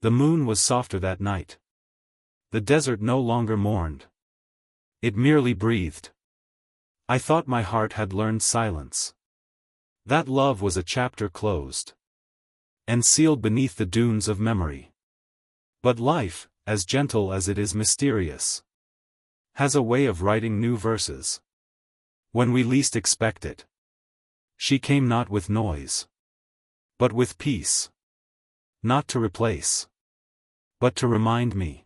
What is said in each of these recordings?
The moon was softer that night. The desert no longer mourned. It merely breathed. I thought my heart had learned silence. That love was a chapter closed and sealed beneath the dunes of memory. But life, as gentle as it is mysterious, has a way of writing new verses when we least expect it. She came not with noise, but with peace. Not to replace, but to remind me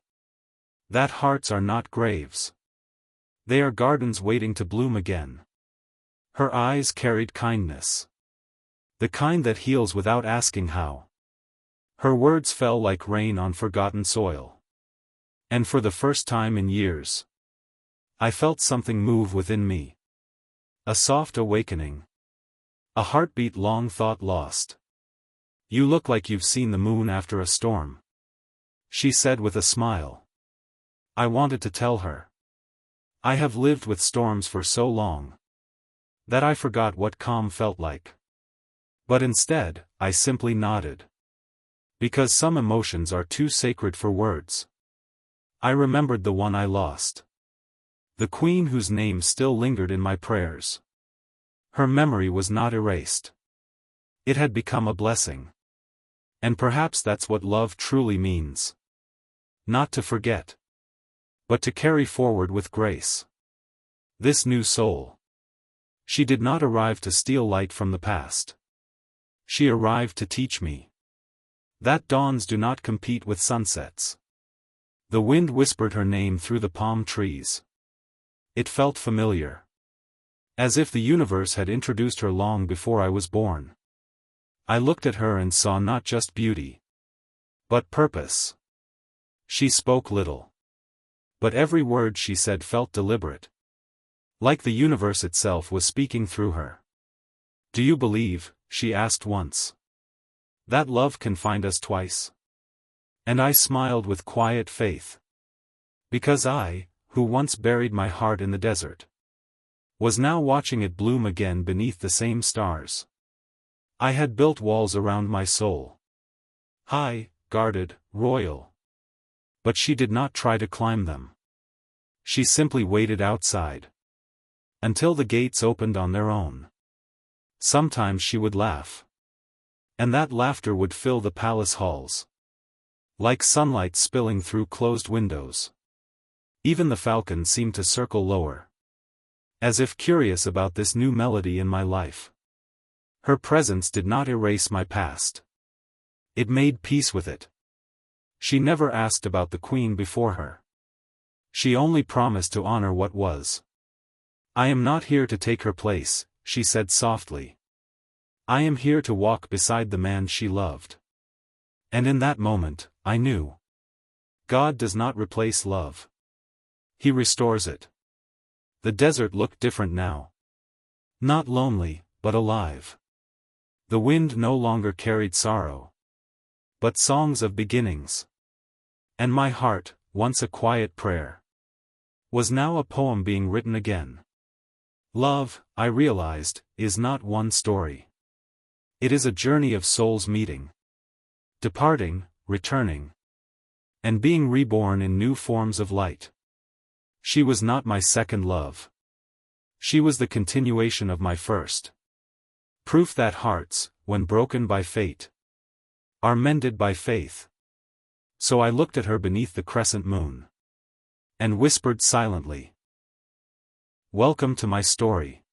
that hearts are not graves. They are gardens waiting to bloom again. Her eyes carried kindness, the kind that heals without asking how. Her words fell like rain on forgotten soil. And for the first time in years, I felt something move within me. A soft awakening. A heartbeat long thought lost. You look like you've seen the moon after a storm, she said with a smile. I wanted to tell her. I have lived with storms for so long that I forgot what calm felt like. But instead, I simply nodded. Because some emotions are too sacred for words. I remembered the one I lost. The queen whose name still lingered in my prayers. Her memory was not erased. It had become a blessing. And perhaps that's what love truly means. Not to forget, but to carry forward with grace. This new soul. She did not arrive to steal light from the past. She arrived to teach me that dawns do not compete with sunsets. The wind whispered her name through the palm trees. It felt familiar. As if the universe had introduced her long before I was born. I looked at her and saw not just beauty, but purpose. She spoke little, but every word she said felt deliberate. Like the universe itself was speaking through her. Do you believe, she asked once, that love can find us twice? And I smiled with quiet faith. Because I, who once buried my heart in the desert, was now watching it bloom again beneath the same stars. I had built walls around my soul. High, guarded, royal. But she did not try to climb them. She simply waited outside. Until the gates opened on their own. Sometimes she would laugh. And that laughter would fill the palace halls. Like sunlight spilling through closed windows. Even the falcon seemed to circle lower. As if curious about this new melody in my life. Her presence did not erase my past. It made peace with it. She never asked about the queen before her. She only promised to honor what was. I am not here to take her place, she said softly. I am here to walk beside the man she loved. And in that moment, I knew. God does not replace love. He restores it. The desert looked different now. Not lonely, but alive. The wind no longer carried sorrow, but songs of beginnings. And my heart, once a quiet prayer, was now a poem being written again. Love, I realized, is not one story. It is a journey of souls meeting, departing, returning, and being reborn in new forms of light. She was not my second love. She was the continuation of my first. Proof that hearts, when broken by fate, are mended by faith. So I looked at her beneath the crescent moon, and whispered silently, welcome to my story.